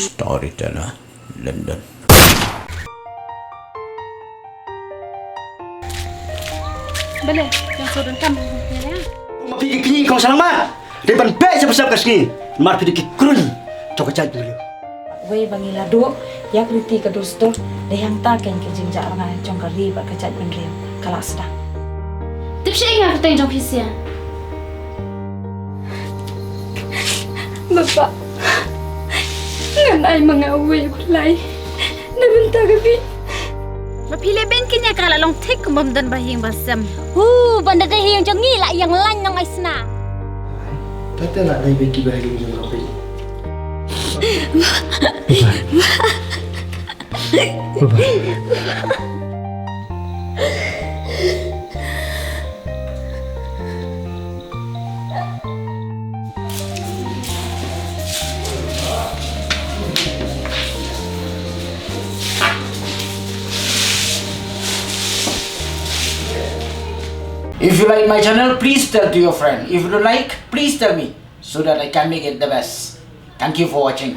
Storyteller, London. Boleh, yang suruh kamu ya. Mapigil kau salamat. Depan baik siapa siapa kasih. Mar pidiki kurun. Coba cari dulu. Wei bangila do ya kriti ka dosto dehang ta ken ke jinja ranga chong ka ri ba ka chat ben rem kalas da. Tiếp sẽ nghe tên trong phía xe. Bapak, ngan ay mengaway ko lay. Nabenta gabi. Mapili ben kanya kala long tik kumam dan bahing basam. Banda dah yang jangi lah yang lain nang aisna. Tata nak naik beki bahagi macam apa? If you like my channel, please tell to your friend. If you don't like, please tell me so that I can make it the best. Thank you for watching.